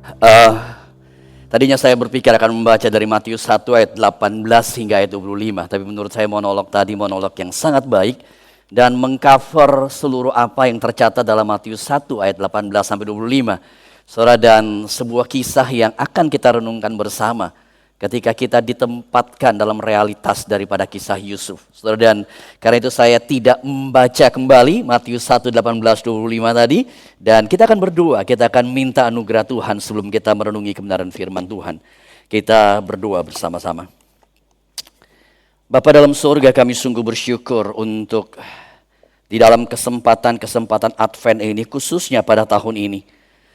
Eh, Tadinya saya berpikir akan membaca dari Matius 1 ayat 18 hingga ayat 25. Tapi menurut saya monolog tadi monolog yang sangat baik. Dan mengcover seluruh apa yang tercatat dalam Matius 1 ayat 18 sampai 25. Saudara, dan sebuah kisah yang akan kita renungkan bersama ketika kita ditempatkan dalam realitas daripada kisah Yusuf. Saudara, dan karena itu saya tidak membaca kembali Matius 1, 18, 25 tadi. Dan kita akan berdoa, kita akan minta anugerah Tuhan sebelum kita merenungi kebenaran firman Tuhan. Kita berdoa bersama-sama. Bapa dalam surga, kami sungguh bersyukur untuk di dalam kesempatan-kesempatan Advent ini, khususnya pada tahun ini,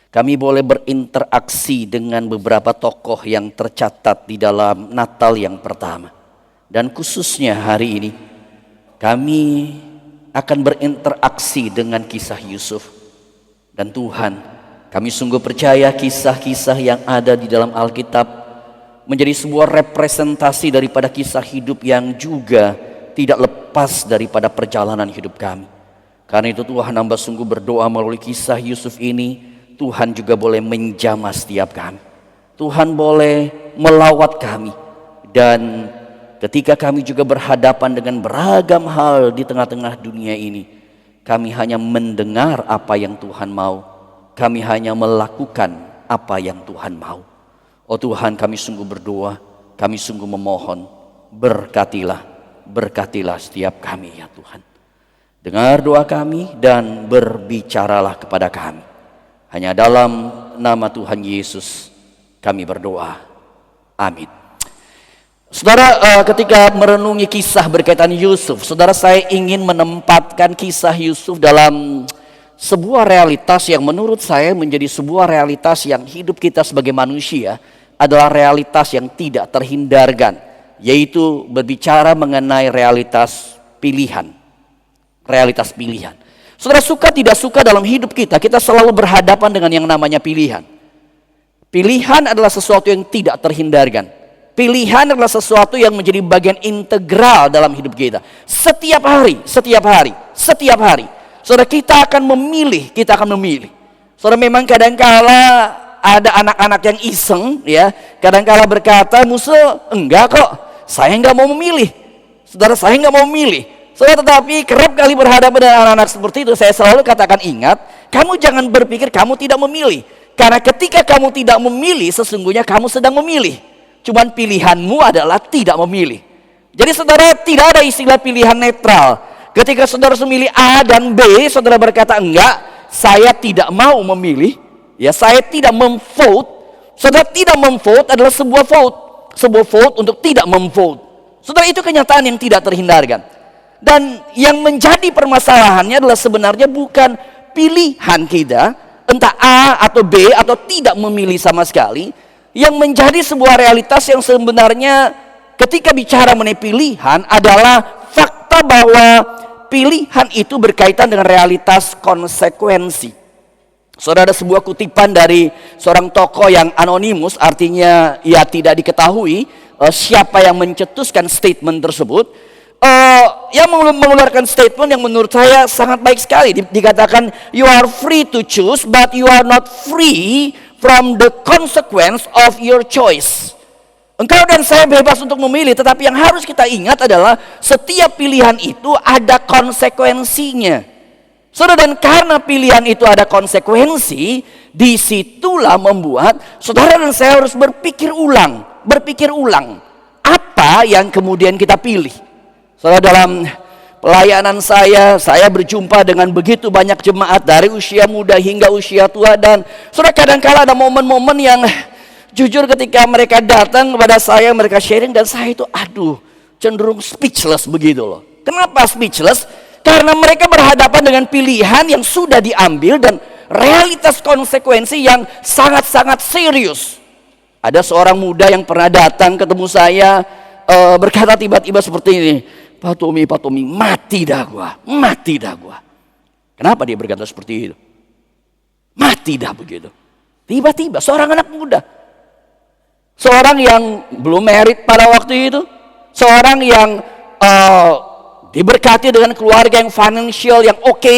kami boleh berinteraksi dengan beberapa tokoh yang tercatat di dalam Natal yang pertama. Dan khususnya hari ini, kami akan berinteraksi dengan kisah Yusuf. Dan Tuhan, kami sungguh percaya kisah-kisah yang ada di dalam Alkitab menjadi sebuah representasi daripada kisah hidup yang juga tidak lepas daripada perjalanan hidup kami. Karena itu Tuhan, hamba sungguh berdoa melalui kisah Yusuf ini, Tuhan juga boleh menjamah setiap kami. Tuhan boleh melawat kami. Dan ketika kami juga berhadapan dengan beragam hal di tengah-tengah dunia ini, kami hanya mendengar apa yang Tuhan mau. Kami hanya melakukan apa yang Tuhan mau. Oh Tuhan, kami sungguh berdoa, kami sungguh memohon, berkatilah setiap kami ya Tuhan. Dengar doa kami dan berbicaralah kepada kami. Hanya dalam nama Tuhan Yesus kami berdoa. Amin. Saudara, ketika merenungi kisah berkaitan Yusuf, saudara, saya ingin menempatkan kisah Yusuf dalam sebuah realitas yang menurut saya menjadi sebuah realitas yang hidup kita sebagai manusia adalah realitas yang tidak terhindarkan, yaitu berbicara mengenai realitas pilihan. Realitas pilihan. Saudara, suka tidak suka dalam hidup kita selalu berhadapan dengan yang namanya pilihan. Pilihan adalah sesuatu yang tidak terhindarkan. Pilihan adalah sesuatu yang menjadi bagian integral dalam hidup kita. Setiap hari. Saudara, kita akan memilih. Saudara, memang kadang-kala ada anak-anak yang iseng, ya, kadang-kala berkata, "Musuh, enggak kok, saya enggak mau memilih." Saudara, saya enggak mau memilih. Saudara, tetapi kerap kali berhadapan dengan anak-anak seperti itu, saya selalu katakan, ingat, kamu jangan berpikir kamu tidak memilih. Karena ketika kamu tidak memilih, sesungguhnya kamu sedang memilih. Cuman pilihanmu adalah tidak memilih. Jadi saudara, tidak ada istilah pilihan netral. Ketika saudara memilih A dan B, saudara berkata, enggak, saya tidak mau memilih. Ya, saya tidak memvote. Saudara, tidak memvote adalah sebuah vote. Sebuah vote untuk tidak memvote. Saudara, itu kenyataan yang tidak terhindarkan. Dan yang menjadi permasalahannya adalah sebenarnya bukan pilihan kita, entah A atau B atau tidak memilih sama sekali. Yang menjadi sebuah realitas yang sebenarnya ketika bicara mengenai pilihan adalah fakta bahwa pilihan itu berkaitan dengan realitas konsekuensi. Saudara, ada sebuah kutipan dari seorang tokoh yang anonimus, artinya ya tidak diketahui siapa yang mencetuskan statement tersebut. Yang mengeluarkan statement yang menurut saya sangat baik sekali. Dikatakan, you are free to choose, but you are not free from the consequence of your choice. Engkau dan saya bebas untuk memilih, tetapi yang harus kita ingat adalah setiap pilihan itu ada konsekuensinya. Saudara, dan karena pilihan itu ada konsekuensi, disitulah membuat saudara dan saya harus berpikir ulang. Apa yang kemudian kita pilih? Saudara, dalam pelayanan saya berjumpa dengan begitu banyak jemaat dari usia muda hingga usia tua. Dan saudara, kadang-kala ada momen-momen yang jujur ketika mereka datang kepada saya, mereka sharing, dan saya itu cenderung speechless begitu loh. Kenapa speechless? Karena mereka berhadapan dengan pilihan yang sudah diambil dan realitas konsekuensi yang sangat-sangat serius. Ada seorang muda yang pernah datang ketemu saya, berkata tiba-tiba seperti ini, Pak Tommy, mati dah gua. Kenapa dia berkata seperti itu? Mati dah begitu. Tiba-tiba seorang anak muda, seorang yang belum married pada waktu itu, seorang yang diberkati dengan keluarga yang financial yang oke,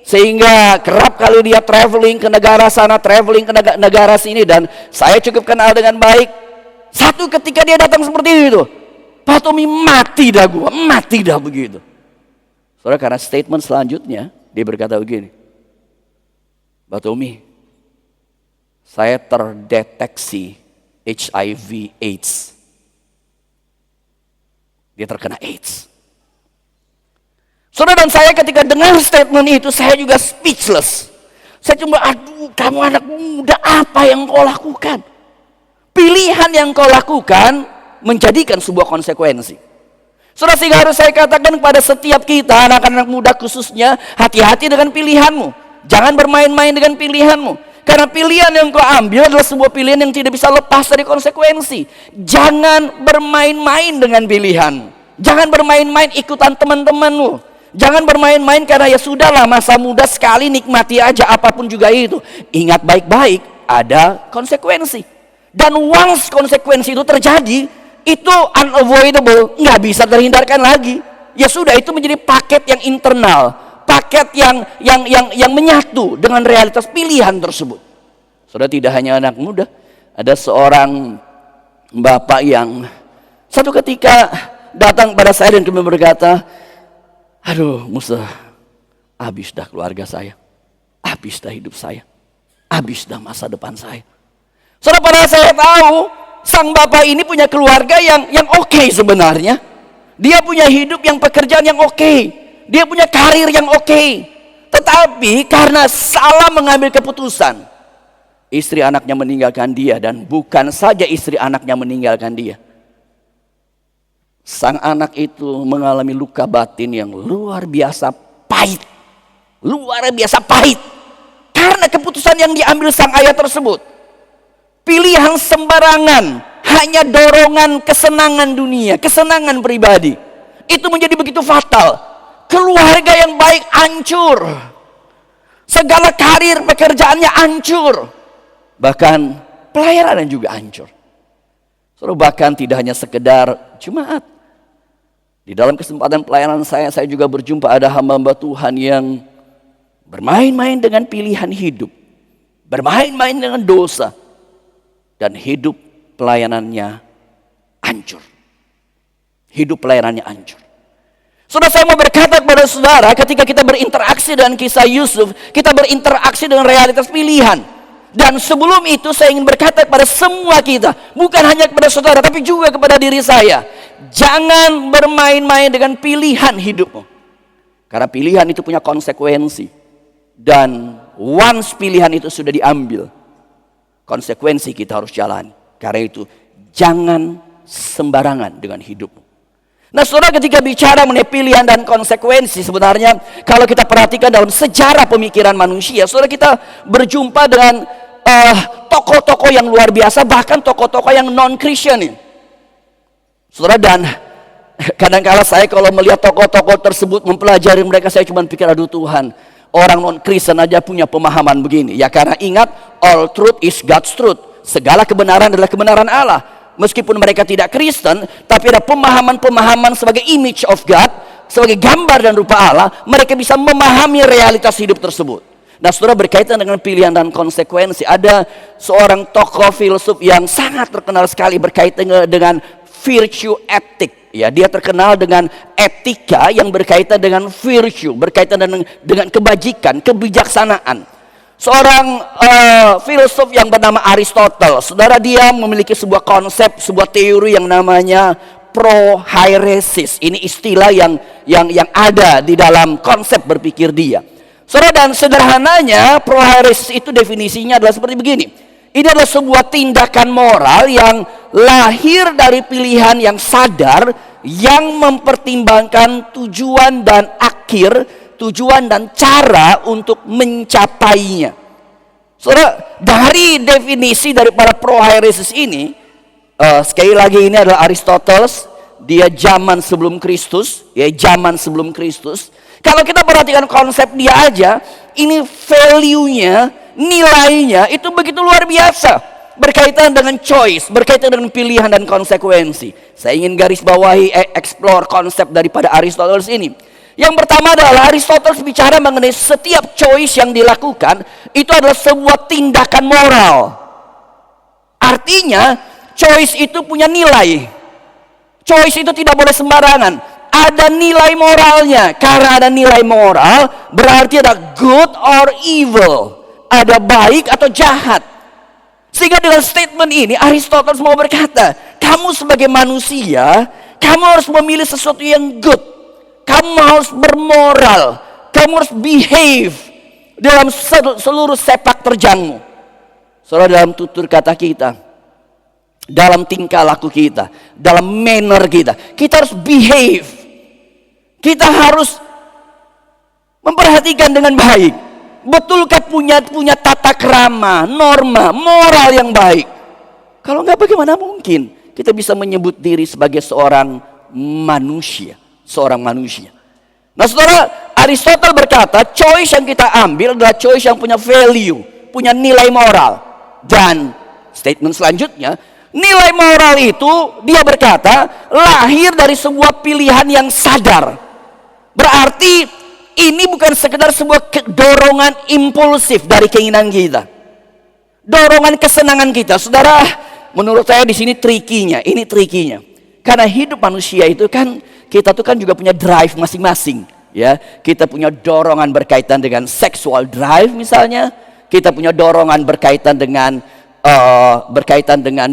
sehingga kerap kali dia traveling ke negara sana, traveling ke negara sini, dan saya cukup kenal dengan baik. Satu ketika dia datang seperti itu, Pak Tommy mati dah gua, mati dah begitu. Saudara, karena statement selanjutnya dia berkata begini, Pak Tommy, saya terdeteksi HIV AIDS. Dia terkena AIDS. Saudara, dan saya ketika dengar statement itu, saya juga speechless. Saya cuma, aduh, kamu anak muda, apa yang kau lakukan? Pilihan yang kau lakukan menjadikan sebuah konsekuensi. Saudara, sehingga harus saya katakan kepada setiap kita, anak-anak muda khususnya, hati-hati dengan pilihanmu. Jangan bermain-main dengan pilihanmu. Karena pilihan yang kau ambil adalah sebuah pilihan yang tidak bisa lepas dari konsekuensi. Jangan bermain-main dengan pilihanmu. Jangan bermain-main ikutan teman-temanmu. Jangan bermain-main karena ya sudahlah, masa muda sekali, nikmati aja apapun juga itu. Ingat baik-baik, ada konsekuensi. Dan once konsekuensi itu terjadi, itu unavoidable, nggak bisa terhindarkan lagi. Ya sudah, itu menjadi paket yang internal, paket yang menyatu dengan realitas pilihan tersebut. Saudara, tidak hanya anak muda, ada seorang bapak yang satu ketika datang pada saya dan kemudian berkata, aduh Musa, habis dah keluarga saya, habis dah hidup saya, habis dah masa depan saya. Saudara, padahal saya tahu sang bapak ini punya keluarga yang oke sebenarnya. Dia punya hidup yang pekerjaan yang oke. Dia punya karir yang oke. Tetapi karena salah mengambil keputusan, istri anaknya meninggalkan dia. Dan bukan saja istri anaknya meninggalkan dia, sang anak itu mengalami luka batin yang luar biasa pahit. Luar biasa pahit. Karena keputusan yang diambil sang ayah tersebut. Pilihan sembarangan, hanya dorongan kesenangan dunia, kesenangan pribadi. Itu menjadi begitu fatal. Keluarga yang baik hancur. Segala karir pekerjaannya hancur. Bahkan pelayanan juga hancur. Bahkan tidak hanya sekedar jemaat. Di dalam kesempatan pelayanan saya juga berjumpa ada hamba-hamba Tuhan yang bermain-main dengan pilihan hidup, bermain-main dengan dosa, dan hidup pelayanannya hancur. Hidup pelayanannya hancur. Saudara, saya mau berkata kepada saudara, ketika kita berinteraksi dengan kisah Yusuf, kita berinteraksi dengan realitas pilihan. Dan sebelum itu saya ingin berkata kepada semua kita, bukan hanya kepada saudara, tapi juga kepada diri saya, jangan bermain-main dengan pilihan hidupmu. Karena pilihan itu punya konsekuensi. Dan once pilihan itu sudah diambil, konsekuensi kita harus jalani. Karena itu jangan sembarangan dengan hidupmu. Nah saudara, ketika bicara mengenai pilihan dan konsekuensi, sebenarnya kalau kita perhatikan dalam sejarah pemikiran manusia, saudara, kita berjumpa dengan tokoh-tokoh yang luar biasa, bahkan tokoh-tokoh yang non-Christian. Saudara, dan kadang-kala saya kalau melihat tokoh-tokoh tersebut, mempelajari mereka, saya cuma pikir, aduh Tuhan, orang non-Kristen aja punya pemahaman begini. Ya karena ingat, all truth is God's truth. Segala kebenaran adalah kebenaran Allah. Meskipun mereka tidak Kristen, tapi ada pemahaman-pemahaman sebagai image of God, sebagai gambar dan rupa Allah, mereka bisa memahami realitas hidup tersebut. Nah saudara, berkaitan dengan pilihan dan konsekuensi, ada seorang tokoh filsuf yang sangat terkenal sekali berkaitan dengan virtue ethic. Ya, dia terkenal dengan etika yang berkaitan dengan virtue, berkaitan dengan kebajikan, kebijaksanaan. Seorang filsuf yang bernama Aristoteles, saudara, dia memiliki sebuah konsep, sebuah teori yang namanya prohairesis. Ini istilah yang ada di dalam konsep berpikir dia. Saudara, dan sederhananya prohairesis itu definisinya adalah seperti begini. Ini adalah sebuah tindakan moral yang lahir dari pilihan yang sadar, yang mempertimbangkan tujuan dan akhir, tujuan dan cara untuk mencapainya. Saudara, dari definisi daripada prohairesis ini, sekali lagi ini adalah Aristoteles, dia zaman sebelum Kristus, ya zaman sebelum Kristus. Kalau kita perhatikan konsep dia aja, ini value-nya, nilainya itu begitu luar biasa, berkaitan dengan choice, berkaitan dengan pilihan dan konsekuensi. Saya ingin garis bawahi, explore konsep daripada Aristoteles ini. Yang pertama adalah Aristoteles bicara mengenai setiap choice yang dilakukan itu adalah sebuah tindakan moral. Artinya choice itu punya nilai. Choice itu tidak boleh sembarangan. Ada nilai moralnya. Karena ada nilai moral berarti ada good or evil. Ada baik atau jahat. Sehingga dengan statement ini Aristoteles mau berkata, kamu sebagai manusia, kamu harus memilih sesuatu yang good. Kamu harus bermoral. Kamu harus behave dalam seluruh sepak terjangmu. Saudara, dalam tutur kata kita, dalam tingkah laku kita, dalam manner kita harus behave. Kita harus memperhatikan dengan baik. Betulkah punya tata krama, norma, moral yang baik? Kalau enggak, bagaimana mungkin kita bisa menyebut diri sebagai seorang manusia? Seorang manusia. Nah saudara, Aristoteles berkata choice yang kita ambil adalah choice yang punya value, punya nilai moral. Dan statement selanjutnya, nilai moral itu dia berkata lahir dari sebuah pilihan yang sadar. Berarti ini bukan sekedar sebuah dorongan impulsif dari keinginan kita, dorongan kesenangan kita. Saudara, menurut saya di sini trikinya, karena hidup manusia itu kan, kita tuh kan juga punya drive masing-masing, ya. Kita punya dorongan berkaitan dengan sexual drive misalnya, kita punya dorongan berkaitan dengan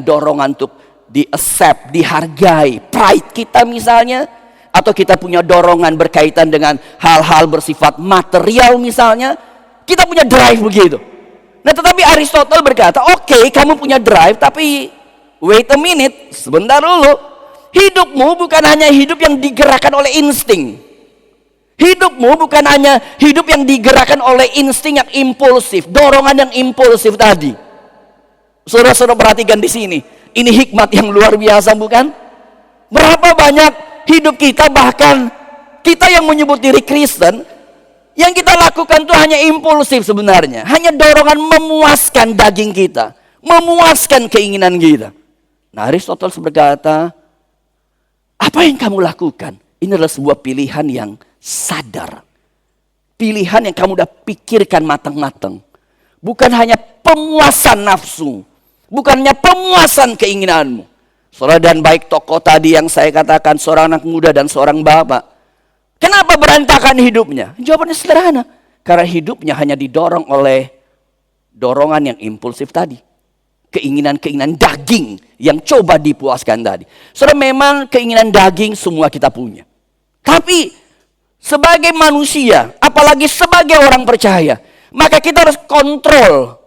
dorongan untuk di-accept, dihargai, pride kita misalnya. Atau kita punya dorongan berkaitan dengan hal-hal bersifat material misalnya. Kita punya drive begitu. Nah tetapi Aristoteles berkata, oke, kamu punya drive, tapi wait a minute, sebentar dulu. Hidupmu bukan hanya hidup yang digerakkan oleh insting. Hidupmu bukan hanya hidup yang digerakkan oleh insting yang impulsif, dorongan yang impulsif tadi. Saudara-saudara perhatikan di sini. Ini hikmat yang luar biasa, bukan? Berapa banyak hidup kita, bahkan kita yang menyebut diri Kristen, yang kita lakukan itu hanya impulsif sebenarnya. Hanya dorongan memuaskan daging kita, memuaskan keinginan kita. Nah Aristoteles berkata, apa yang kamu lakukan ini adalah sebuah pilihan yang sadar. Pilihan yang kamu udah pikirkan matang-matang. Bukan hanya pemuasan nafsu, bukan hanya pemuasan keinginanmu. Saudara, dan baik tokoh tadi yang saya katakan, seorang anak muda dan seorang bapak, kenapa berantakan hidupnya? Jawabannya sederhana, karena hidupnya hanya didorong oleh dorongan yang impulsif tadi, keinginan-keinginan daging yang coba dipuaskan tadi. Saudara, memang keinginan daging semua kita punya, tapi sebagai manusia, apalagi sebagai orang percaya, maka kita harus kontrol.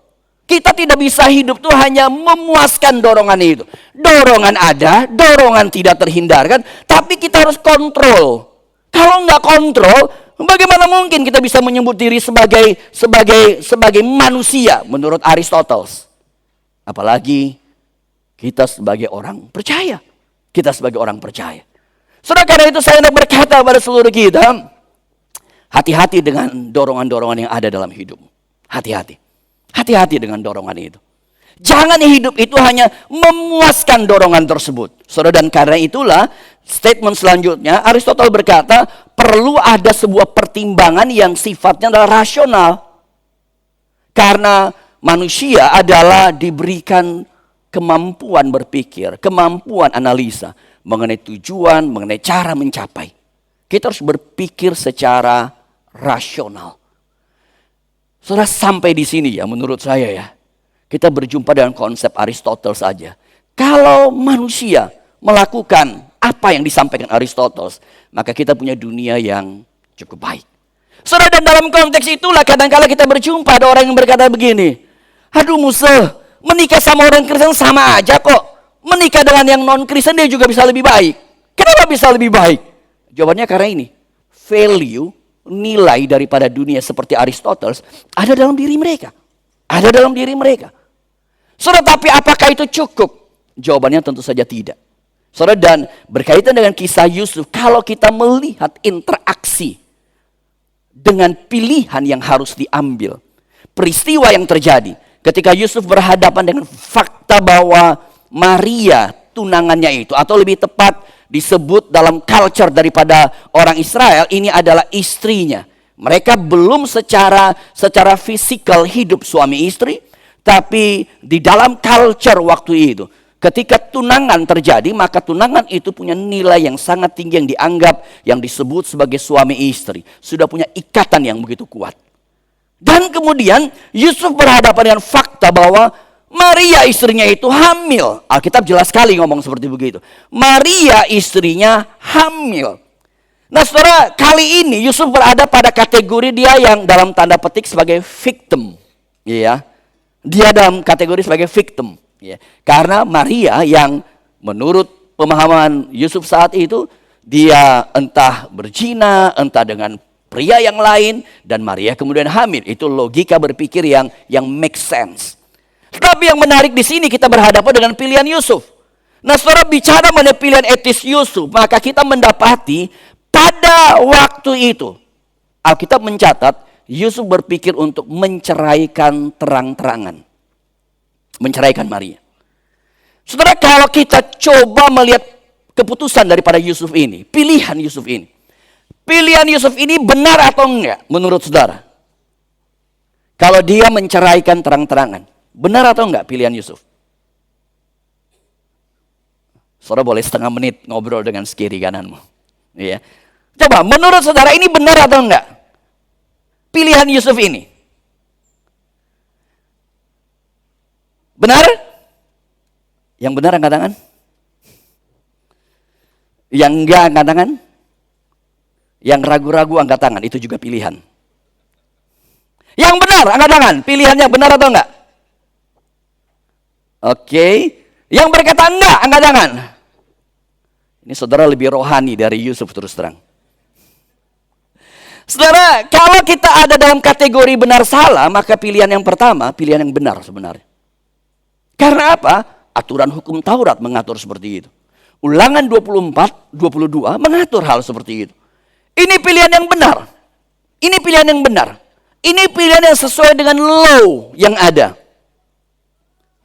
Kita tidak bisa hidup tuh hanya memuaskan dorongan itu. Dorongan ada, dorongan tidak terhindarkan, tapi kita harus kontrol. Kalau nggak kontrol, bagaimana mungkin kita bisa menyebut diri sebagai manusia menurut Aristoteles? Apalagi kita sebagai orang percaya. Kita sebagai orang percaya. Saudara, karena itu saya hendak berkata pada seluruh kita, hati-hati dengan dorongan-dorongan yang ada dalam hidupmu. Hati-hati. Hati-hati dengan dorongan itu. Jangan hidup itu hanya memuaskan dorongan tersebut. Saudara, dan karena itulah statement selanjutnya Aristoteles berkata perlu ada sebuah pertimbangan yang sifatnya adalah rasional. Karena manusia adalah diberikan kemampuan berpikir, kemampuan analisa mengenai tujuan, mengenai cara mencapai. Kita harus berpikir secara rasional. Saudara, sampai di sini ya menurut saya ya, kita berjumpa dengan konsep Aristoteles saja. Kalau manusia melakukan apa yang disampaikan Aristoteles, maka kita punya dunia yang cukup baik. Saudara, dan dalam konteks itulah kadang-kala kita berjumpa ada orang yang berkata begini, aduh Musa, menikah sama orang Kristen sama aja kok. Menikah dengan yang non-Kristen dia juga bisa lebih baik. Kenapa bisa lebih baik? Jawabannya karena ini, value, nilai daripada dunia seperti Aristoteles ada dalam diri mereka. Ada dalam diri mereka. Saudara, tapi apakah itu cukup? Jawabannya tentu saja tidak. Saudara, dan berkaitan dengan kisah Yusuf, kalau kita melihat interaksi dengan pilihan yang harus diambil, peristiwa yang terjadi ketika Yusuf berhadapan dengan fakta bahwa Maria tunangannya itu, atau lebih tepat disebut dalam culture daripada orang Israel, ini adalah istrinya. Mereka belum secara fisikal hidup suami istri, tapi di dalam culture waktu itu, ketika tunangan terjadi, maka tunangan itu punya nilai yang sangat tinggi yang dianggap, yang disebut sebagai suami istri. Sudah punya ikatan yang begitu kuat. Dan kemudian Yusuf berhadapan dengan fakta bahwa Maria istrinya itu hamil. Alkitab jelas sekali ngomong seperti begitu. Maria istrinya hamil. Nah saudara, kali ini Yusuf berada pada kategori dia yang dalam tanda petik sebagai victim. Ya, dia dalam kategori sebagai victim. Ya. Karena Maria yang menurut pemahaman Yusuf saat itu, dia entah berzina, entah dengan pria yang lain, dan Maria kemudian hamil. Itu logika berpikir yang make sense. Tetapi yang menarik di sini kita berhadapan dengan pilihan Yusuf. Nah, saudara, bicara mengenai pilihan etis Yusuf, maka kita mendapati pada waktu itu Alkitab mencatat Yusuf berpikir untuk menceraikan terang-terangan. Menceraikan Maria. Saudara, kalau kita coba melihat keputusan daripada Yusuf ini, pilihan Yusuf ini. Pilihan Yusuf ini benar atau enggak menurut saudara? Kalau dia menceraikan terang-terangan, benar atau enggak pilihan Yusuf? Saudara boleh setengah menit ngobrol dengan sekiri kananmu. Iya. Coba, menurut saudara ini benar atau enggak? Pilihan Yusuf ini. Benar? Yang benar angkat tangan. Yang enggak angkat tangan. Yang ragu-ragu angkat tangan, itu juga pilihan. Yang benar angkat tangan, pilihannya benar atau enggak? Oke. Yang berkata enggak angkat tangan. Ini saudara lebih rohani dari Yusuf terus terang. Saudara, kalau kita ada dalam kategori benar salah, maka pilihan yang pertama, pilihan yang benar sebenarnya. Karena apa? Aturan hukum Taurat mengatur seperti itu. Ulangan 24, 22 mengatur hal seperti itu. Ini pilihan yang benar. Ini pilihan yang benar. Ini pilihan yang sesuai dengan law yang ada.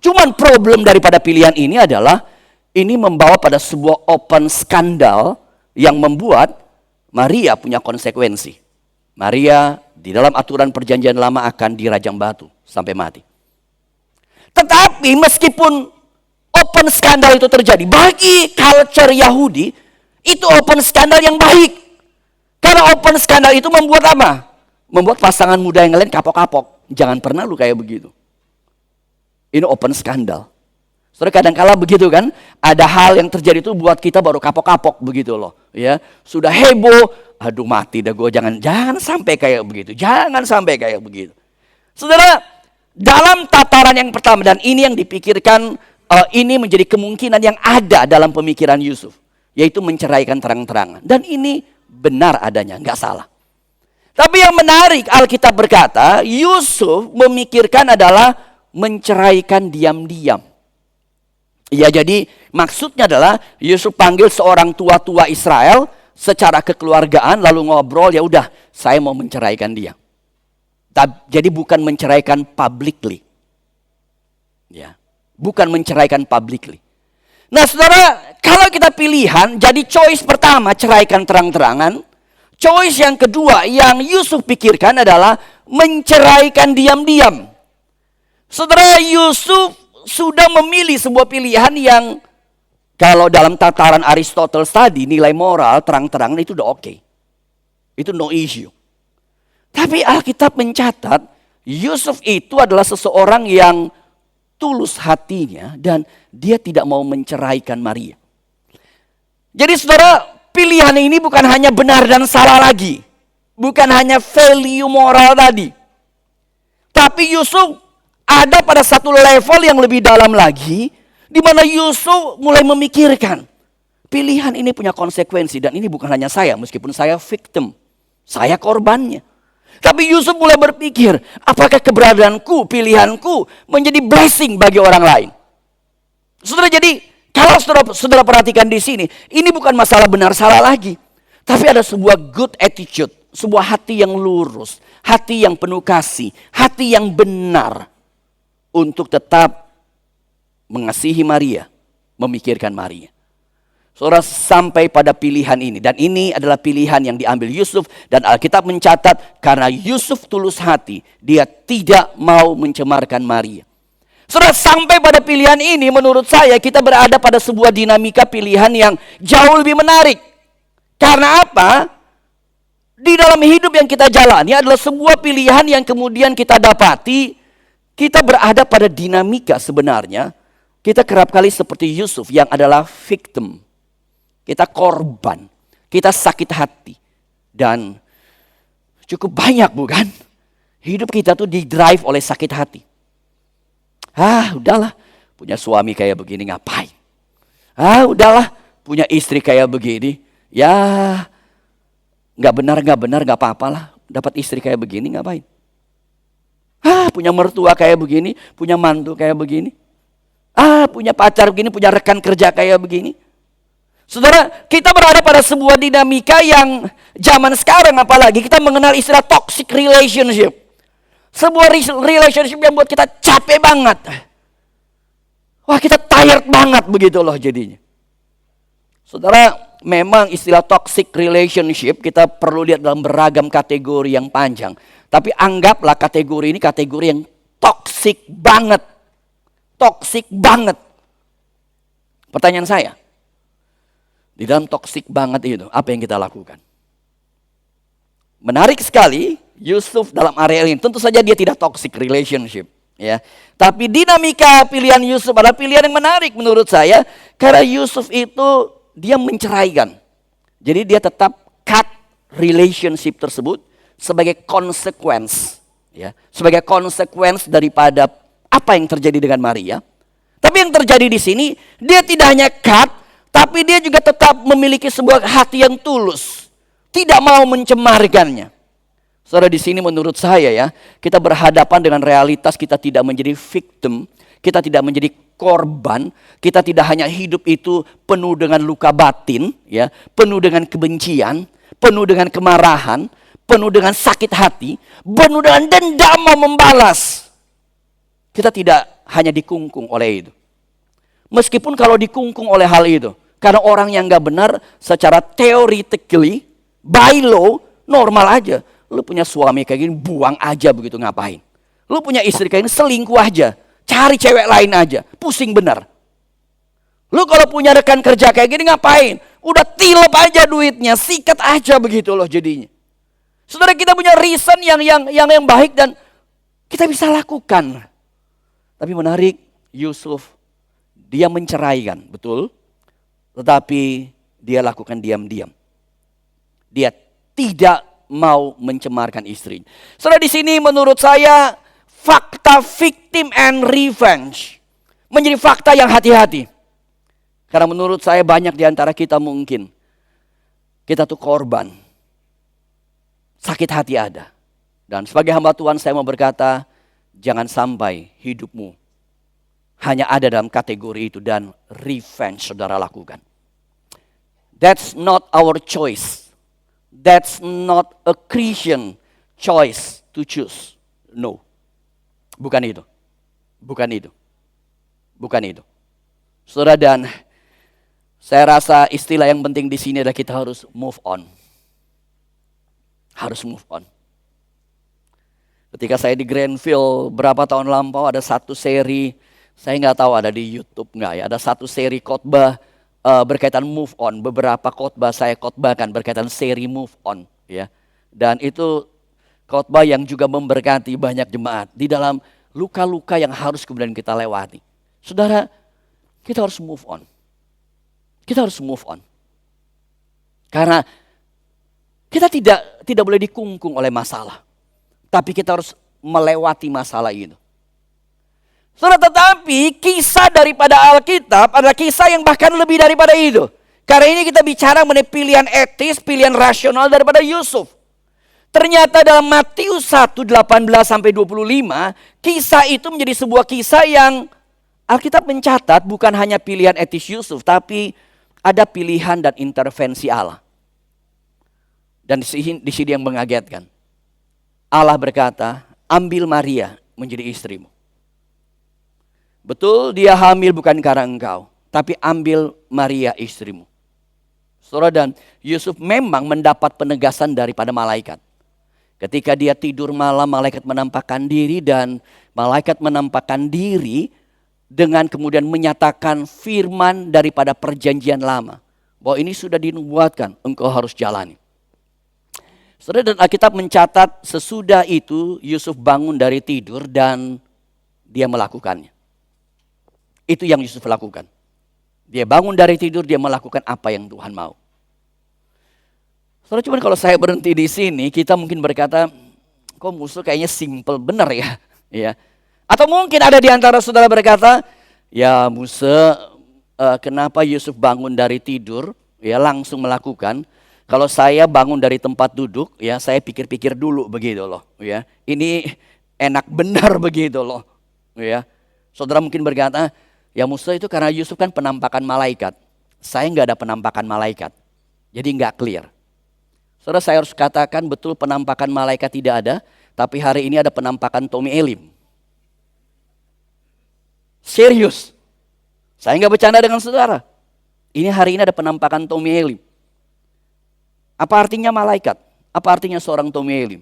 Cuman problem daripada pilihan ini adalah ini membawa pada sebuah open skandal yang membuat Maria punya konsekuensi. Maria di dalam aturan perjanjian lama akan dirajam batu sampai mati. Tetapi meskipun open skandal itu terjadi, bagi culture Yahudi itu open skandal yang baik. Karena open skandal itu membuat apa? Membuat pasangan muda yang lain kapok-kapok. Jangan pernah lu kayak begitu. Ini open skandal. Saudara, kadang-kala begitu kan, ada hal yang terjadi itu buat kita baru kapok-kapok begitu loh, ya. Sudah heboh, aduh mati dah gue, jangan sampai kayak begitu. Jangan sampai kayak begitu. Saudara, dalam tataran yang pertama, dan ini yang dipikirkan, ini menjadi kemungkinan yang ada dalam pemikiran Yusuf, yaitu menceraikan terang-terangan. Dan ini benar adanya, nggak salah. Tapi yang menarik, Alkitab berkata, Yusuf memikirkan adalah menceraikan diam-diam. Ya, jadi maksudnya adalah Yusuf panggil seorang tua-tua Israel secara kekeluargaan, lalu ngobrol, ya udah saya mau menceraikan dia. Jadi bukan menceraikan publicly. Ya, bukan menceraikan publicly. Nah saudara, kalau kita pilihan, jadi choice pertama ceraikan terang-terangan. Choice yang kedua yang Yusuf pikirkan adalah menceraikan diam-diam. Saudara, Yusuf sudah memilih sebuah pilihan yang kalau dalam tataran Aristoteles tadi, nilai moral terang-terangan itu udah oke. Itu no issue. Tapi Alkitab mencatat Yusuf itu adalah seseorang yang tulus hatinya dan dia tidak mau menceraikan Maria. Jadi saudara, pilihan ini bukan hanya benar dan salah lagi. Bukan hanya value moral tadi. Tapi Yusuf ada pada satu level yang lebih dalam lagi, di mana Yusuf mulai memikirkan, pilihan ini punya konsekuensi, dan ini bukan hanya saya, meskipun saya victim, saya korbannya. Tapi Yusuf mulai berpikir, apakah keberadaanku, pilihanku menjadi blessing bagi orang lain? Saudara, jadi kalau saudara perhatikan di sini, ini bukan masalah benar salah lagi, tapi ada sebuah good attitude, sebuah hati yang lurus, hati yang penuh kasih, hati yang benar untuk tetap mengasihi Maria, memikirkan Maria. Saudara, sampai pada pilihan ini. Dan ini adalah pilihan yang diambil Yusuf. Dan Alkitab mencatat karena Yusuf tulus hati, dia tidak mau mencemarkan Maria. Saudara, sampai pada pilihan ini menurut saya kita berada pada sebuah dinamika pilihan yang jauh lebih menarik. Karena apa? Di dalam hidup yang kita jalani adalah sebuah pilihan yang kemudian kita dapati. Kita berada pada dinamika sebenarnya. Kita kerap kali seperti Yusuf yang adalah victim. Kita korban, kita sakit hati. Dan cukup banyak bukan? Hidup kita tuh di-drive oleh sakit hati. Udahlah, punya suami kayak begini ngapain? Udahlah, punya istri kayak begini. Ya, gak benar, gak apa-apa lah. Dapat istri kayak begini ngapain? Punya mertua kayak begini, punya mantu kayak begini. Punya pacar begini, punya rekan kerja kayak begini. Saudara, kita berada pada sebuah dinamika yang zaman sekarang apalagi kita mengenal istilah toxic relationship. Sebuah relationship yang buat kita capek banget. Wah, kita tired banget begitu loh jadinya. Saudara, memang istilah toxic relationship kita perlu lihat dalam beragam kategori yang panjang. Tapi anggaplah kategori ini kategori yang toxic banget. Toxic banget. Pertanyaan saya, di dalam toxic banget itu, apa yang kita lakukan? Menarik sekali, Yusuf dalam area ini, tentu saja dia tidak toxic relationship. Ya. Tapi dinamika pilihan Yusuf adalah pilihan yang menarik menurut saya. Karena Yusuf itu, dia menceraikan. Jadi dia tetap cut relationship tersebut sebagai konsekuensi. Ya. Sebagai konsekuensi daripada apa yang terjadi dengan Maria. Tapi yang terjadi di sini, dia tidak hanya cut, tapi dia juga tetap memiliki sebuah hati yang tulus. Tidak mau mencemarkannya. Saudara, di sini menurut saya ya, kita berhadapan dengan realitas kita tidak menjadi victim. Kita tidak menjadi korban. Kita tidak hanya hidup itu penuh dengan luka batin. Ya, penuh dengan kebencian. Penuh dengan kemarahan. Penuh dengan sakit hati. Penuh dengan dendam mau membalas. Kita tidak hanya dikungkung oleh itu. Meskipun kalau dikungkung oleh hal itu. Karena orang yang gak benar secara theoretically, by law, normal aja. Lu punya suami kayak gini, buang aja begitu ngapain. Lu punya istri kayak gini, selingkuh aja. Cari cewek lain aja, pusing benar. Lu kalau punya rekan kerja kayak gini ngapain? Udah tilep aja duitnya, sikat aja begitu loh jadinya. Saudara, kita punya reason yang baik dan kita bisa lakukan. Tapi menarik, Yusuf, dia menceraikan, betul? Tetapi dia lakukan diam-diam. Dia tidak mau mencemarkan istrinya. Saudara, di sini menurut saya fakta victim and revenge menjadi fakta yang hati-hati. Karena menurut saya banyak di antara kita mungkin kita tuh korban. Sakit hati ada. Dan sebagai hamba Tuhan saya mau berkata, jangan sampai hidupmu hanya ada dalam kategori itu dan revenge saudara lakukan. That's not our choice. That's not a Christian choice to choose. No. Bukan itu. Bukan itu. Bukan itu. Saudara, dan saya rasa istilah yang penting di sini adalah kita harus move on. Harus move on. Ketika saya di Grandville berapa tahun lampau ada satu seri, saya nggak tahu ada di YouTube nggak ya, ada satu seri khotbah berkaitan move on. Beberapa khotbah saya khotbahkan berkaitan seri move on, ya. Dan itu khotbah yang juga memberkati banyak jemaat di dalam luka-luka yang harus kemudian kita lewati. Saudara, kita harus move on. Kita harus move on. Karena kita tidak boleh dikungkung oleh masalah. Tapi kita harus melewati masalah itu. Saudara, tetapi kisah daripada Alkitab adalah kisah yang bahkan lebih daripada itu. Karena ini kita bicara mengenai pilihan etis, pilihan rasional daripada Yusuf. Ternyata dalam Matius 1:18-25, kisah itu menjadi sebuah kisah yang Alkitab mencatat bukan hanya pilihan etis Yusuf, tapi ada pilihan dan intervensi Allah. Dan di sini yang mengagetkan. Allah berkata, ambil Maria menjadi istrimu. Betul, dia hamil bukan karena engkau. tapi ambil Maria istrimu. Saudara, dan Yusuf memang mendapat penegasan daripada malaikat. Ketika dia tidur malam, malaikat menampakkan diri, dan malaikat menampakkan diri dengan kemudian menyatakan firman daripada perjanjian lama. Bahwa ini sudah dinubuatkan, engkau harus jalani. Saudara, dan Alkitab mencatat sesudah itu Yusuf bangun dari tidur dan dia melakukannya. Itu yang Yusuf lakukan. Dia bangun dari tidur, dia melakukan apa yang Tuhan mau. Saudara, cuman kalau saya berhenti di sini, kita mungkin berkata, kok Musa kayaknya simple benar ya. Ya. Atau mungkin ada di antara saudara berkata, ya Musa, kenapa Yusuf bangun dari tidur, ya langsung melakukan. Kalau saya bangun dari tempat duduk, ya saya pikir-pikir dulu begitu loh. Ya. Ini enak benar begitu loh. Ya. Saudara mungkin berkata, ya Musa itu karena Yusuf kan penampakan malaikat. Saya nggak ada penampakan malaikat. Jadi nggak clear. Saudara, saya harus katakan betul penampakan malaikat tidak ada. Tapi hari ini ada penampakan Tommy Elim. Serius. Saya nggak bercanda dengan saudara. Ini hari ini ada penampakan Tommy Elim. Apa artinya malaikat? Apa artinya seorang Tommy Elim?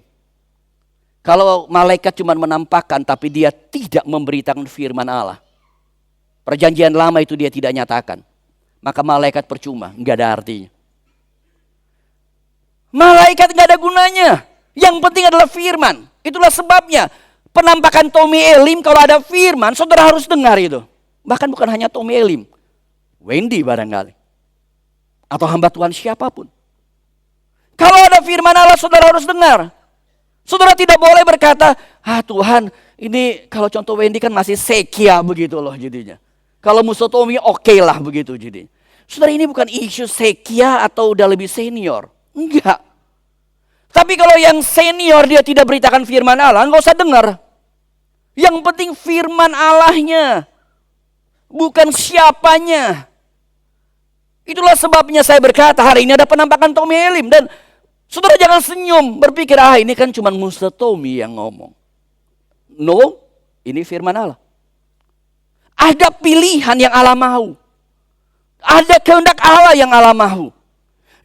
Kalau malaikat cuma menampakkan tapi dia tidak memberitakan firman Allah. Perjanjian lama itu dia tidak nyatakan. Maka malaikat percuma, nggak ada artinya. Malaikat nggak ada gunanya. Yang penting adalah firman. Itulah sebabnya penampakan Tommy Elim kalau ada firman, saudara harus dengar itu. Bahkan bukan hanya Tommy Elim, Wendy barangkali. Atau hamba Tuhan siapapun. Kalau ada firman Allah, saudara harus dengar. Saudara tidak boleh berkata, Tuhan ini kalau contoh Wendy kan masih sekia begitu loh jadinya. Kalau Musa Tommy oke lah begitu jadi. Saudara, ini bukan isu sekia atau udah lebih senior. Enggak. Tapi kalau yang senior dia tidak beritakan firman Allah, enggak usah dengar. Yang penting firman Allahnya. Bukan siapanya. Itulah sebabnya saya berkata hari ini ada penampakan Tommy Elim. Dan saudara jangan senyum berpikir ini kan cuma Musa Tommy yang ngomong. No, ini firman Allah. Ada pilihan yang Allah mau. Ada kehendak Allah yang Allah mau.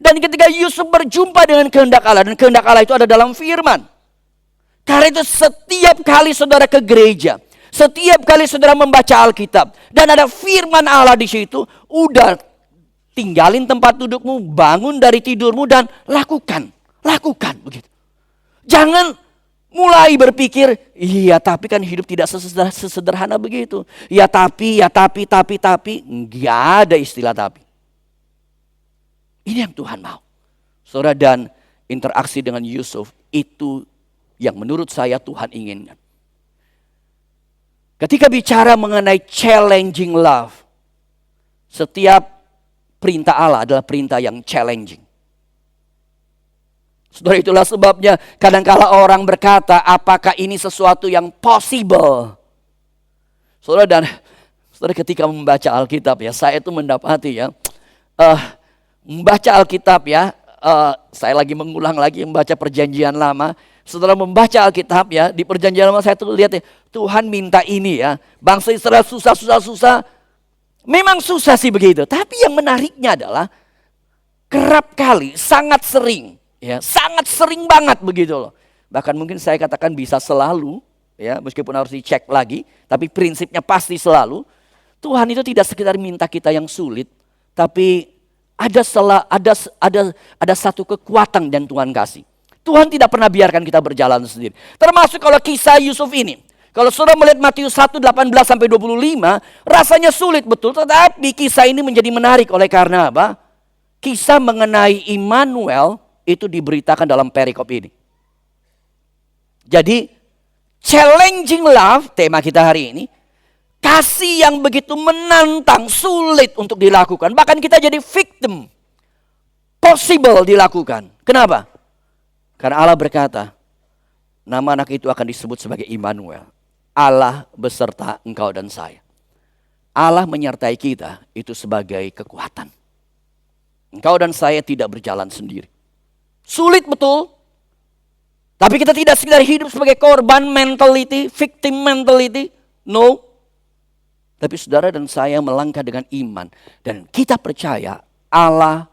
Dan ketika Yusuf berjumpa dengan kehendak Allah, dan kehendak Allah itu ada dalam firman. Karena itu setiap kali saudara ke gereja, setiap kali saudara membaca Alkitab, dan ada firman Allah di situ, udah tinggalin tempat dudukmu, bangun dari tidurmu dan lakukan begitu. Jangan mulai berpikir, iya tapi kan hidup tidak sesederhana begitu. Ya tapi, enggak ada istilah tapi. Ini yang Tuhan mau. Saudara, dan interaksi dengan Yusuf itu yang menurut saya Tuhan inginkan. Ketika bicara mengenai challenging love, setiap perintah Allah adalah perintah yang challenging. Saudara, itulah sebabnya kadangkala orang berkata, apakah ini sesuatu yang possible? Saudara, dan saudara ketika membaca Alkitab ya, saya itu mendapati ya, membaca Alkitab ya, saya lagi mengulang lagi membaca perjanjian lama. Saudara membaca Alkitab ya, di perjanjian lama saya tuh lihat ya, Tuhan minta ini ya, bangsa Israel susah. Memang susah sih begitu, tapi yang menariknya adalah kerap kali, sangat sering banget begitu loh. Bahkan mungkin saya katakan bisa selalu ya, meskipun harus dicek lagi, tapi prinsipnya pasti selalu. Tuhan itu tidak sekedar minta kita yang sulit, tapi ada satu kekuatan yang Tuhan kasih. Tuhan tidak pernah biarkan kita berjalan sendiri. Termasuk kalau kisah Yusuf ini. Kalau saudara melihat Matius 1, 18-25, rasanya sulit betul. Tetapi kisah ini menjadi menarik oleh karena apa? Kisah mengenai Immanuel itu diberitakan dalam perikop ini. Jadi challenging love, tema kita hari ini. Kasih yang begitu menantang, sulit untuk dilakukan. Bahkan kita jadi victim. Possible dilakukan. Kenapa? Karena Allah berkata, nama anak itu akan disebut sebagai Immanuel. Allah beserta engkau dan saya. Allah menyertai kita itu sebagai kekuatan. Engkau dan saya tidak berjalan sendiri. Sulit betul. Tapi kita tidak sekedar hidup sebagai korban mentality, victim mentality. No. Tapi saudara dan saya melangkah dengan iman. Dan kita percaya Allah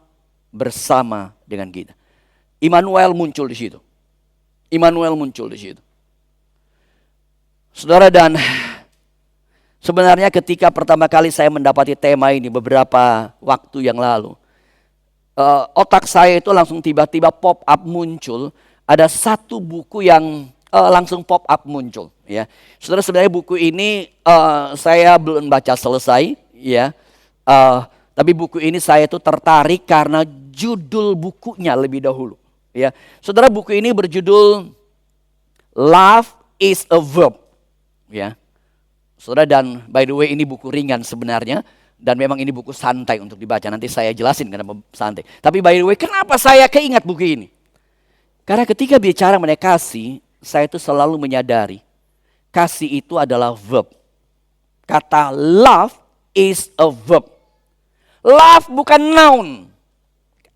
bersama dengan kita. Immanuel muncul di situ. Immanuel muncul di situ. Saudara, dan sebenarnya ketika pertama kali saya mendapati tema ini beberapa waktu yang lalu, otak saya itu langsung tiba-tiba pop up muncul. Ada satu buku yang langsung pop up muncul. Ya, saudara, sebenarnya buku ini saya belum baca selesai. Ya, tapi buku ini saya itu tertarik karena judul bukunya lebih dahulu. Ya, saudara, buku ini berjudul Love is a Verb. Ya, saudara, dan by the way ini buku ringan sebenarnya. Dan memang ini buku santai untuk dibaca. Nanti saya jelasin kenapa santai. Tapi by the way, kenapa saya keingat buku ini? Karena ketika bicara mengenai kasih, saya itu selalu menyadari kasih itu adalah verb. Kata love is a verb. Love bukan noun.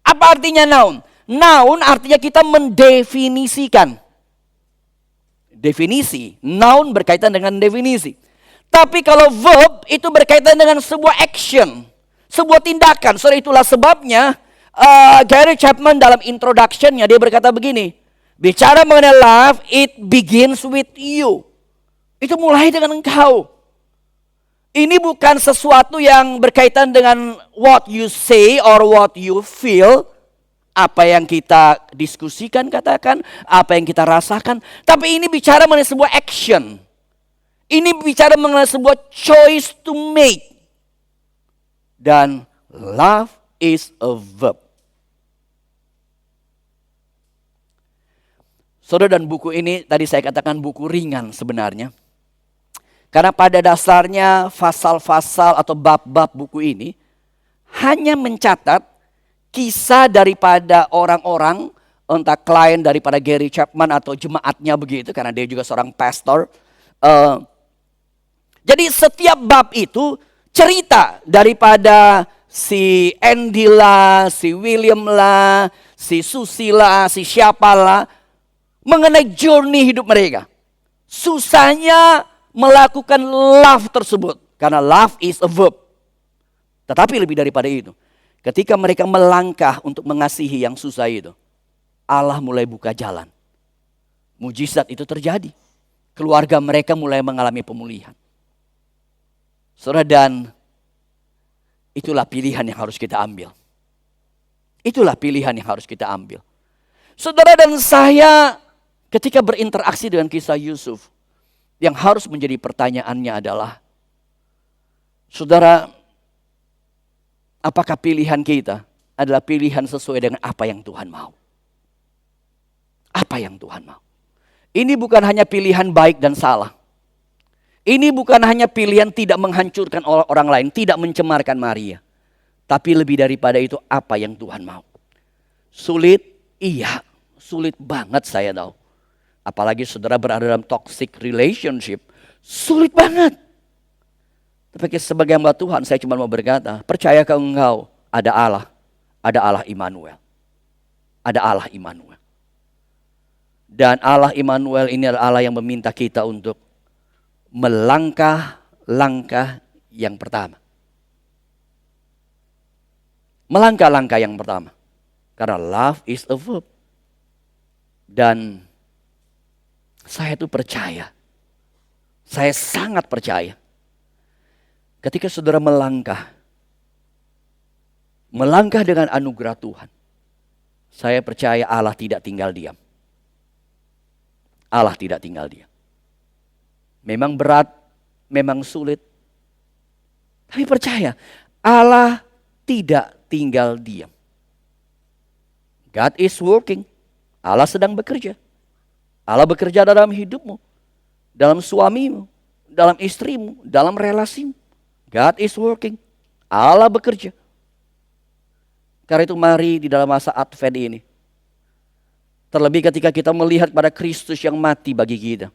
Apa artinya noun? Noun artinya kita mendefinisikan. Definisi. Noun berkaitan dengan definisi. Tapi kalau verb itu berkaitan dengan sebuah action, sebuah tindakan. So itulah sebabnya Gary Chapman dalam introduction-nya dia berkata begini, bicara mengenai love, it begins with you. Itu mulai dengan engkau. Ini bukan sesuatu yang berkaitan dengan what you say or what you feel, apa yang kita diskusikan katakan, apa yang kita rasakan. Tapi ini bicara mengenai sebuah action. Ini bicara mengenai sebuah choice to make. Dan love is a verb. Saudara, dan buku ini tadi saya katakan buku ringan sebenarnya. Karena pada dasarnya pasal-pasal atau bab-bab buku ini hanya mencatat kisah daripada orang-orang, entah klien daripada Gary Chapman atau jemaatnya begitu, karena dia juga seorang pastor. Jadi setiap bab itu cerita daripada si Andy lah, si William lah, si Susi lah, si siapa lah, mengenai journey hidup mereka. Susahnya melakukan love tersebut, karena love is a verb. Tetapi lebih daripada itu, ketika mereka melangkah untuk mengasihi yang susah itu, Allah mulai buka jalan. Mujizat itu terjadi. Keluarga mereka mulai mengalami pemulihan. Saudara, dan itulah pilihan yang harus kita ambil. Itulah pilihan yang harus kita ambil. Saudara dan saya ketika berinteraksi dengan kisah Yusuf, yang harus menjadi pertanyaannya adalah, saudara, apakah pilihan kita adalah pilihan sesuai dengan apa yang Tuhan mau? Apa yang Tuhan mau? Ini bukan hanya pilihan baik dan salah. Ini bukan hanya pilihan tidak menghancurkan orang lain, tidak mencemarkan Maria. Tapi lebih daripada itu, apa yang Tuhan mau. Sulit, iya, sulit banget saya tahu. Apalagi saudara berada dalam toxic relationship, sulit banget. Tapi sebagai hamba Tuhan, saya cuma mau berkata, percayakah engkau ada Allah Immanuel. Ada Allah Immanuel. Dan Allah Immanuel ini adalah Allah yang meminta kita untuk melangkah-langkah yang pertama. Melangkah-langkah yang pertama. Karena love is a verb. Dan saya itu percaya. Saya sangat percaya. Ketika saudara melangkah dengan anugerah Tuhan, saya percaya Allah tidak tinggal diam. Allah tidak tinggal diam. Memang berat, memang sulit. Tapi percaya, Allah tidak tinggal diam. God is working. Allah sedang bekerja. Allah bekerja dalam hidupmu, dalam suamimu, dalam istrimu, dalam relasimu. God is working. Allah bekerja. Karena itu mari di dalam masa Advent ini, terlebih ketika kita melihat pada Kristus yang mati bagi kita,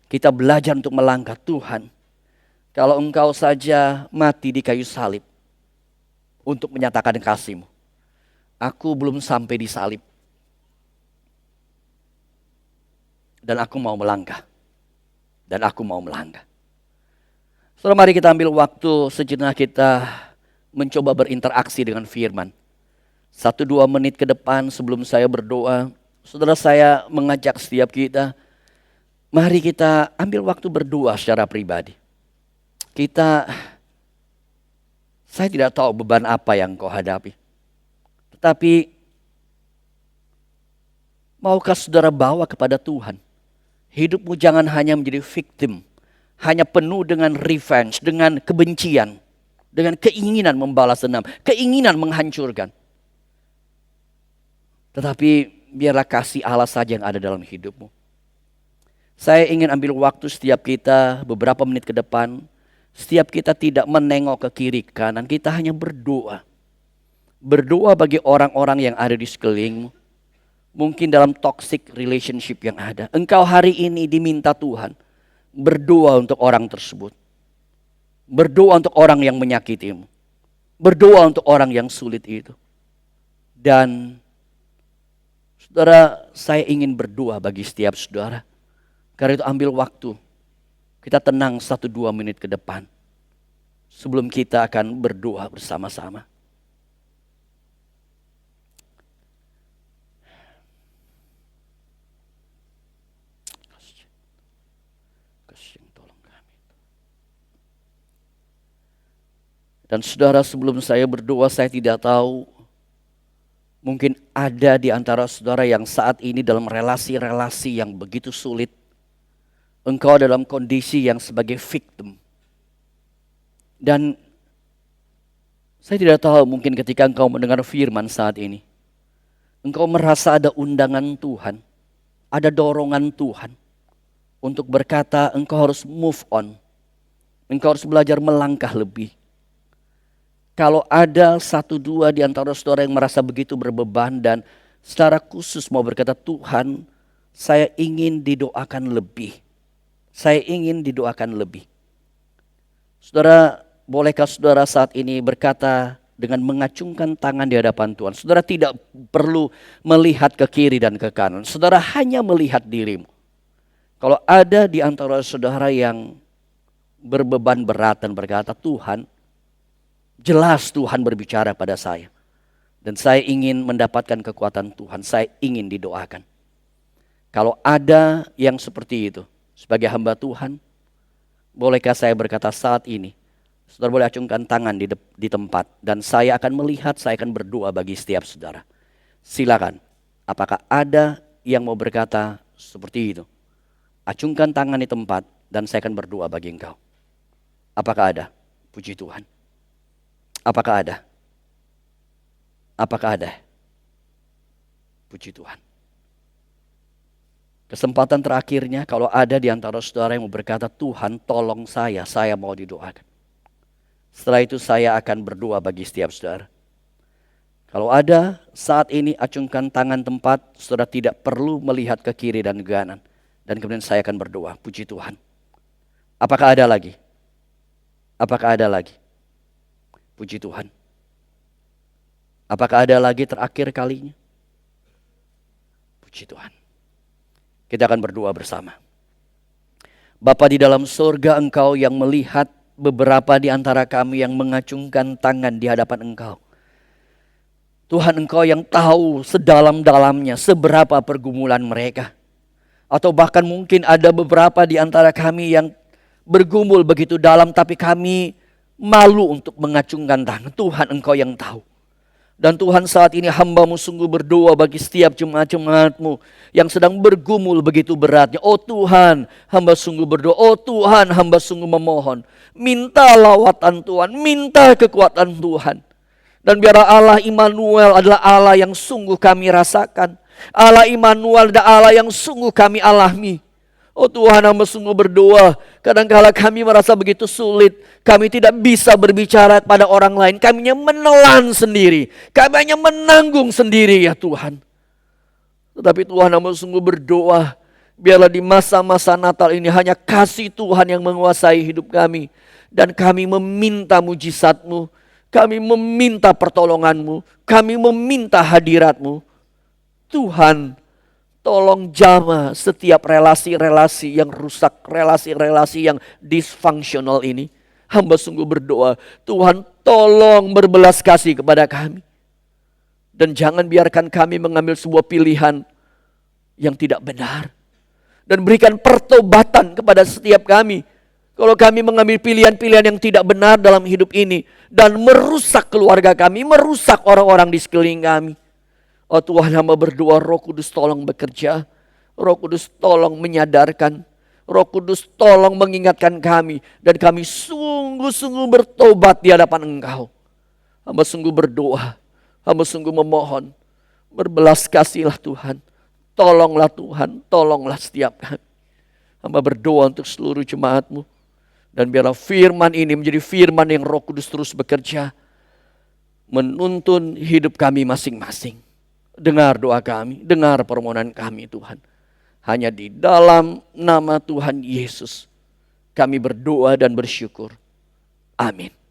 kita belajar untuk melangkah. Tuhan, kalau engkau saja mati di kayu salib untuk menyatakan kasih-Mu, aku belum sampai di salib. Dan aku mau melangkah. Dan aku mau melangkah. Saudara, mari kita ambil waktu sejenak kita mencoba berinteraksi dengan firman. 1-2 menit ke depan sebelum saya berdoa, saudara, saya mengajak setiap kita, mari kita ambil waktu berdoa secara pribadi. Saya tidak tahu beban apa yang kau hadapi. Tetapi maukah saudara bawa kepada Tuhan? Hidupmu jangan hanya menjadi victim, hanya penuh dengan revenge, dengan kebencian, dengan keinginan membalas dendam, keinginan menghancurkan. Tetapi biarlah kasih Allah saja yang ada dalam hidupmu. Saya ingin ambil waktu setiap kita beberapa menit ke depan. Setiap kita tidak menengok ke kiri kanan, kita hanya berdoa. Berdoa bagi orang-orang yang ada di sekelilingmu. Mungkin dalam toxic relationship yang ada. Engkau hari ini diminta Tuhan berdoa untuk orang tersebut. Berdoa untuk orang yang menyakitimu. Berdoa untuk orang yang sulit itu. Dan saudara, saya ingin berdoa bagi setiap saudara. Karena itu ambil waktu. Kita tenang 1-2 menit ke depan. Sebelum kita akan berdoa bersama-sama. Dan saudara, sebelum saya berdoa, saya tidak tahu, mungkin ada di antara saudara yang saat ini dalam relasi-relasi yang begitu sulit. Engkau dalam kondisi yang sebagai victim. Dan saya tidak tahu, mungkin ketika engkau mendengar firman saat ini, engkau merasa ada undangan Tuhan, ada dorongan Tuhan untuk berkata engkau harus move on. Engkau harus belajar melangkah lebih. Kalau ada 1-2 di antara saudara yang merasa begitu berbeban dan secara khusus mau berkata, Tuhan, saya ingin didoakan lebih. Saya ingin didoakan lebih. Saudara, bolehkah saudara saat ini berkata dengan mengacungkan tangan di hadapan Tuhan? Saudara tidak perlu melihat ke kiri dan ke kanan. Saudara hanya melihat dirimu. Kalau ada di antara saudara yang berbeban berat dan berkata, Tuhan, jelas Tuhan berbicara pada saya. Dan saya ingin mendapatkan kekuatan Tuhan. Saya ingin didoakan. Kalau ada yang seperti itu, sebagai hamba Tuhan, bolehkah saya berkata saat ini, saudara boleh acungkan tangan di tempat. Dan saya akan melihat, saya akan berdoa bagi setiap saudara. Silakan, apakah ada yang mau berkata seperti itu? Acungkan tangan di tempat dan saya akan berdoa bagi engkau. Apakah ada? Puji Tuhan. Apakah ada? Apakah ada? Puji Tuhan. Kesempatan terakhirnya, kalau ada di antara saudara yang mau berkata, Tuhan tolong saya mau didoakan. Setelah itu saya akan berdoa bagi setiap saudara. Kalau ada saat ini, acungkan tangan tempat, saudara tidak perlu melihat ke kiri dan ke kanan. Dan kemudian saya akan berdoa, puji Tuhan. Apakah ada lagi? Apakah ada lagi? Puji Tuhan. Apakah ada lagi terakhir kalinya? Puji Tuhan. Kita akan berdoa bersama. Bapa di dalam surga, Engkau yang melihat beberapa di antara kami yang mengacungkan tangan di hadapan Engkau. Tuhan, Engkau yang tahu sedalam-dalamnya seberapa pergumulan mereka. Atau bahkan mungkin ada beberapa di antara kami yang bergumul begitu dalam, tapi kami malu untuk mengacungkan tangan. Tuhan, Engkau yang tahu. Dan Tuhan, saat ini hamba-Mu sungguh berdoa bagi setiap jemaat-jemaat-Mu yang sedang bergumul begitu beratnya. Oh Tuhan, hamba sungguh berdoa. Oh Tuhan, hamba sungguh memohon. Minta lawatan Tuhan, minta kekuatan Tuhan. Dan biarlah Allah Immanuel adalah Allah yang sungguh kami rasakan. Allah Immanuel adalah Allah yang sungguh kami alami. Oh Tuhan, hamba sungguh berdoa. Kadangkala kami merasa begitu sulit. Kami tidak bisa berbicara pada orang lain. Kami hanya menelan sendiri. Kami hanya menanggung sendiri ya Tuhan. Tetapi Tuhan, hamba sungguh berdoa. Biarlah di masa-masa Natal ini hanya kasih Tuhan yang menguasai hidup kami. Dan kami meminta mujizat-Mu. Kami meminta pertolongan-Mu. Kami meminta hadirat-Mu. Tuhan, tolong jamah setiap relasi-relasi yang rusak, relasi-relasi yang dysfunctional ini. Hamba sungguh berdoa, Tuhan tolong berbelas kasih kepada kami. Dan jangan biarkan kami mengambil sebuah pilihan yang tidak benar. Dan berikan pertobatan kepada setiap kami. Kalau kami mengambil pilihan-pilihan yang tidak benar dalam hidup ini. Dan merusak keluarga kami, merusak orang-orang di sekeliling kami. Oh Tuhan, hamba berdoa, Roh Kudus tolong bekerja. Roh Kudus tolong menyadarkan. Roh Kudus tolong mengingatkan kami. Dan kami sungguh-sungguh bertobat di hadapan Engkau. Hamba sungguh berdoa. Hamba sungguh memohon. Berbelas kasihlah Tuhan. Tolonglah Tuhan. Tolonglah setiap kami. Hamba berdoa untuk seluruh jemaat-Mu. Dan biarlah firman ini menjadi firman yang Roh Kudus terus bekerja. Menuntun hidup kami masing-masing. Dengar doa kami, dengar permohonan kami Tuhan. Hanya di dalam nama Tuhan Yesus kami berdoa dan bersyukur. Amin.